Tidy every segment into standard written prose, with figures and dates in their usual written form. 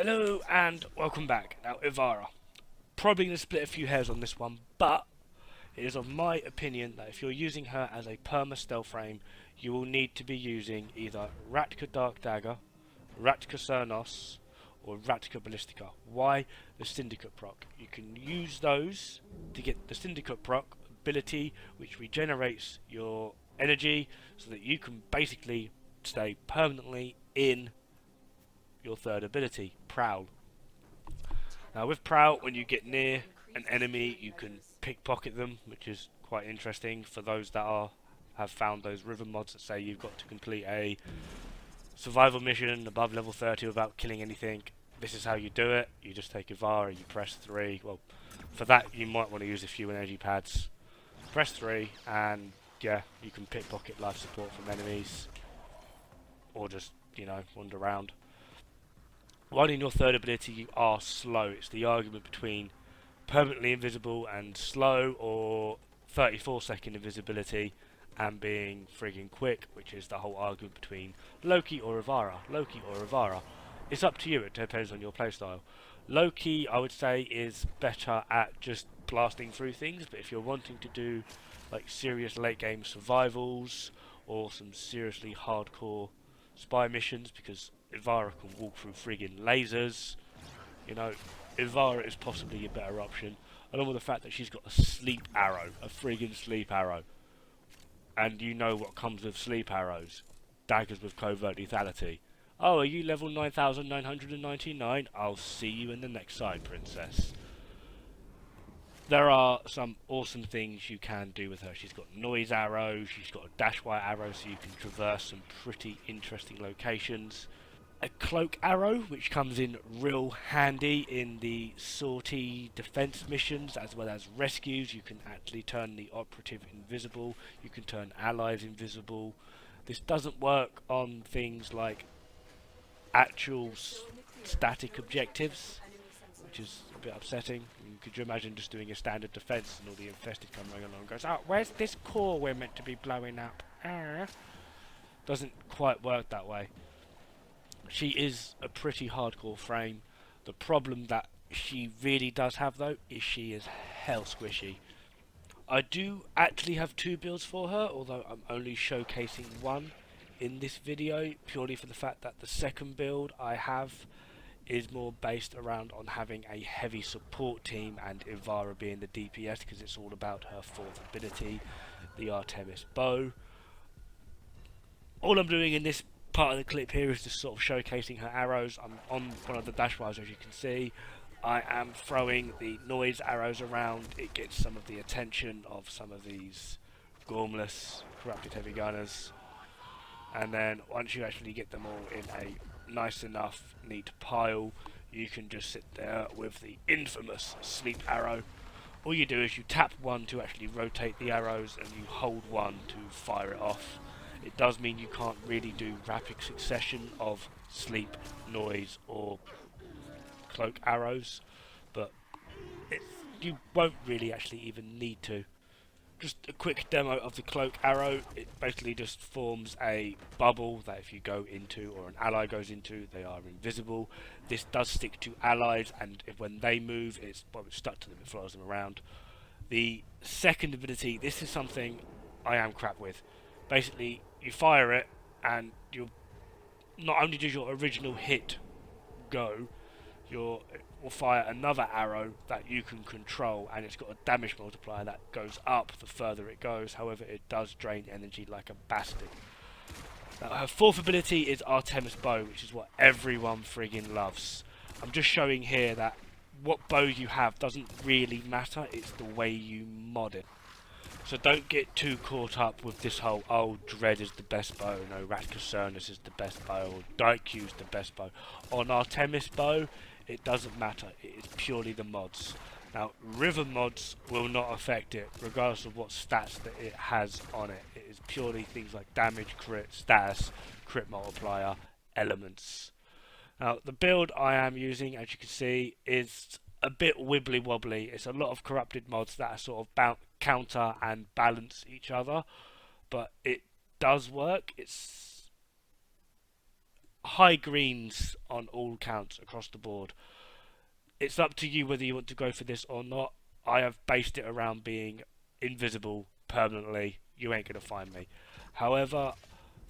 Hello and welcome back. Now, Ivara. Probably going to split a few hairs on this one, but it is of my opinion that if you're using her as a perma stealth frame, you will need to be using either Ratka Dark Dagger, Ratka Cernos, or Ratka Ballistica. Why? The Syndicate proc. You can use those to get the Syndicate proc ability, which regenerates your energy so that you can basically stay permanently in your third ability, Prowl. Now with Prowl, when you get near an enemy, you can pickpocket them, which is quite interesting for those that have found those rhythm mods that say you've got to complete a survival mission above level 30 without killing anything. This is how you do it. You just take Ivara, you press 3. Well, for that you might want to use a few energy pads. Press 3 and yeah, you can pickpocket life support from enemies or just, wander around. While in your third ability you are slow. It's the argument between permanently invisible and slow, or 34-second invisibility and being friggin' quick, which is the whole argument between Loki or Ivara. Loki or Ivara. It's up to you, it depends on your playstyle. Loki, I would say, is better at just blasting through things, but if you're wanting to do like serious late game survivals or some seriously hardcore spy missions, because Ivara can walk through friggin' lasers, Ivara is possibly a better option, along with the fact that she's got a sleep arrow, a friggin' sleep arrow. And you know what comes with sleep arrows. Daggers with covert lethality. Oh, are you level 9999? I'll see you in the next side, princess. There are some awesome things you can do with her. She's got noise arrows, she's got a dash wire arrow so you can traverse some pretty interesting locations. A cloak arrow, which comes in real handy in the sortie defense missions as well as rescues. You can actually turn the operative invisible, you can turn allies invisible. This doesn't work on things like actual static objectives, which is a bit upsetting. Could you imagine just doing a standard defense and all the infested come running along and goes, oh, where's this core we're meant to be blowing up? Doesn't quite work that way. She is a pretty hardcore frame. The problem that she really does have though is she is hell squishy. I do actually have two builds for her, although I'm only showcasing one in this video purely for the fact that the second build I have is more based around on having a heavy support team and Ivara being the DPS, because it's all about her fourth ability, the Artemis bow. All I'm doing in this part of the clip here is just sort of showcasing her arrows. I'm on one of the dash wires, as you can see. I am throwing the noise arrows around. It gets some of the attention of some of these gormless corrupted heavy gunners, and then once you actually get them all in a nice enough neat pile, you can just sit there with the infamous sleep arrow. All you do is you tap one to actually rotate the arrows and you hold one to fire it off. It does mean you can't really do rapid succession of sleep, noise or cloak arrows, but you won't really actually even need to. Just a quick demo of the cloak arrow. It basically just forms a bubble that if you go into or an ally goes into, they are invisible. This does stick to allies, and when they move, it's stuck to them, it follows them around. The second ability, this is something I am crap with. Basically, you fire it, and not only does your original hit go, it will fire another arrow that you can control, and it's got a damage multiplier that goes up the further it goes. However, it does drain energy like a bastard. Now, her fourth ability is Artemis bow, which is what everyone friggin' loves. I'm just showing here that what bow you have doesn't really matter, it's the way you mod it. So don't get too caught up with this whole, oh, Dread is the best bow, no, Ratka Cernos is the best bow, or Daikyuu is the best bow. On Artemis bow, it doesn't matter, it is purely the mods. Now, river mods will not affect it, regardless of what stats that it has on it. It is purely things like damage, crit, status, crit multiplier, elements. Now, the build I am using, as you can see, is a bit wibbly wobbly. It's a lot of corrupted mods that are sort of counter and balance each other, but it does work. It's high greens on all counts across the board. It's up to you whether you want to go for this or not. I have based it around being invisible permanently. You ain't going to find me. However,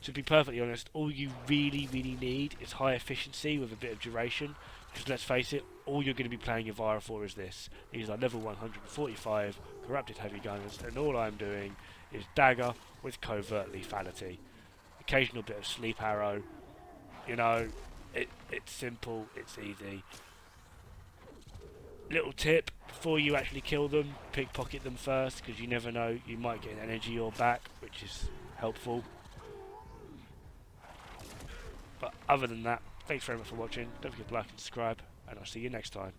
to be perfectly honest, all you really need is high efficiency with a bit of duration. Because let's face it, all you're going to be playing Ivara for is this. These are level 145 corrupted heavy gunners, and all I'm doing is dagger with covert lethality. Occasional bit of sleep arrow. You know, it's simple, it's easy. Little tip, before you actually kill them, pickpocket them first, because you never know, you might get an energy or back, which is helpful. But other than that, thanks very much for watching. Don't forget to like and subscribe, and I'll see you next time.